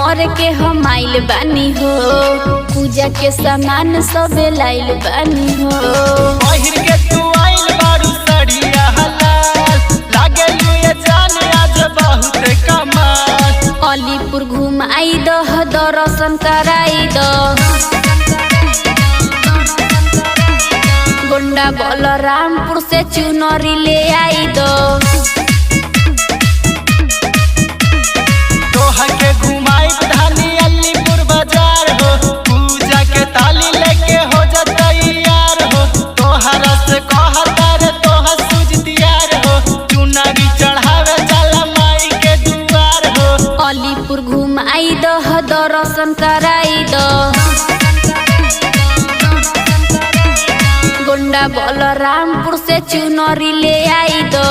करे के हम आइल बानी हो, पूजा के सामान सब लाइल बानी हो। पहिर के तू आइल बारू सड़िया हलाल, लागेलू ये जान आज बहुत कमाल। अलीपुर घुमाई दह, दर्शन कराई दह, गोंडा बलरामपुर से चुनरी ले आई दो। तोहर के घुमाई धानी अलीपुर बाजार हो, पूजा के ताली लेके हो जा तैयार हो। तोहरा से कहतार तोहर सूझ दियार हो, चुनरी चढ़ावे जाला माई के दुआर हो। अलीपुर घुमाई दह, दर्शन कराई दह, गोंडा बलरामपुर से चुनरी ले आई दो।